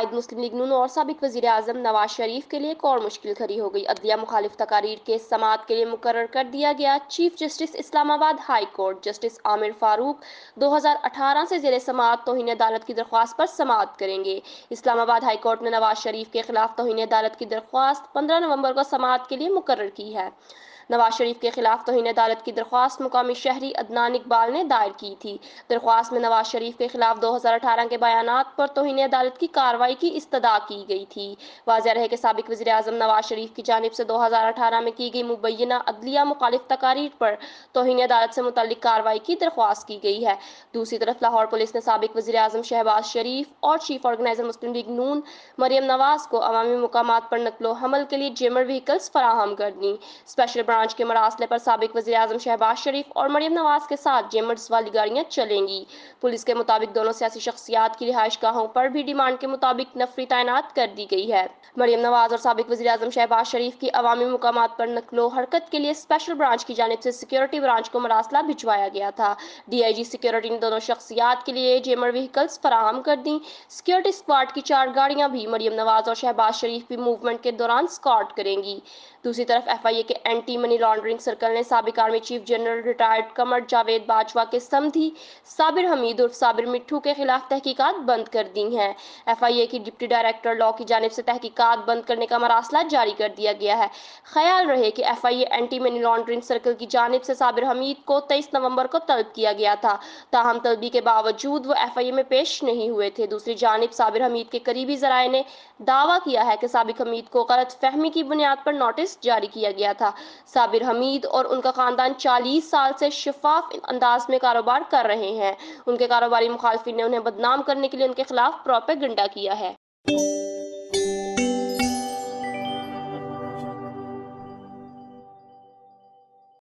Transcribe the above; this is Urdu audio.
قائد مسلم لیگ نون اور سابق وزیر اعظم نواز شریف کے لیے ایک اور مشکل کھڑی ہو گئی۔ عدلیہ مخالف تقاریر کے سماعت کے لیے مقرر کر دیا گیا۔ چیف جسٹس اسلام آباد ہائی کورٹ جسٹس عامر فاروق 2018 سے زیر سماعت توہین عدالت کی درخواست پر سماعت کریں گے۔ اسلام آباد ہائی کورٹ نے نواز شریف کے خلاف توہین عدالت کی درخواست 15 نومبر کو سماعت کے لیے مقرر کی ہے۔ نواز شریف کے خلاف توہین عدالت کی درخواست مقامی شہری عدنان اقبال نے دائر کی تھی۔ درخواست میں نواز شریف کے خلاف 2018 کے بیانات پر توہین عدالت کی کارروائی کی استدعا کی گئی تھی۔ واضح رہے کہ سابق وزیر اعظم نواز شریف کی جانب سے 2018 میں کی گئی مبینہ عدلیہ مخالف تقاریر پر توہین عدالت سے متعلق کارروائی کی درخواست کی گئی ہے۔ دوسری طرف لاہور پولیس نے سابق وزیر اعظم شہباز شریف اور چیف آرگنائزر مسلم لیگ نون مریم نواز کو عوامی مقامات پر نقل و حمل کے لیے جیمر وہیکلز فراہم کر دیں۔ اسپیشل برانچ کے مراسلے پر سابق وزیر اعظم شہباز شریف اور مریم نواز کے ساتھ جیمرز والی گاڑیاں چلیں گی۔ پولیس کے مطابق دونوں سیاسی شخصیات کی رہائش گاہوں پر بھی ڈیمانڈ کے مطابق نفری تعینات کر دی گئی ہے۔ مریم نواز اور سابق وزیر اعظم شہباز شریف کی عوامی مقامات پر نقل و حرکت کے لیے اسپیشل برانچ کی جانب سے سیکیورٹی برانچ کو مراسلہ بھجوایا گیا تھا۔ ڈی آئی جی سیکیورٹی نے دونوں شخصیات کے لیے جیمر وہیکلز فراہم کر دیں۔ سیکیورٹی اسکواڈ کی 4 گاڑیاں بھی مریم نواز اور شہباز شریف بھی موومنٹ کے دوران اسکارٹ کریں گی۔ دوسری طرف ایف آئی اے کے اینٹی منی لانڈرنگ سرکل نے سابق army chief general retired Qamar Javed Bajwa کے سمدھی صابر حمید عرف صابر مٹھو کے خلاف تحقیقات بند کر دی ہیں۔ ایف آئی اے کی ڈپٹی ڈائریکٹر لاء کی جانب سے تحقیقات بند کرنے کا مراسلہ جاری کر دیا گیا ہے۔ خیال رہے کہ ایف آئی اے اینٹی منی لانڈرنگ سرکل کی جانب سے صابر حمید کو 23 نومبر کو طلب کیا گیا تھا، تاہم طلبی کے باوجود وہ ایف آئی اے میں پیش نہیں ہوئے تھے۔ دوسری جانب صابر حمید کے قریبی ذرائع نے دعویٰ کیا ہے کہ سابق حمید کو غلط فہمی کی بنیاد پر نوٹس جاری کیا گیا تھا۔ صابر حمید اور ان کا خاندان 40 سال سے شفاف انداز میں کاروبار کر رہے ہیں۔ ان کے کاروباری مخالفین نے انہیں بدنام کرنے کے لیے ان کے خلاف پروپیگنڈا کیا ہے۔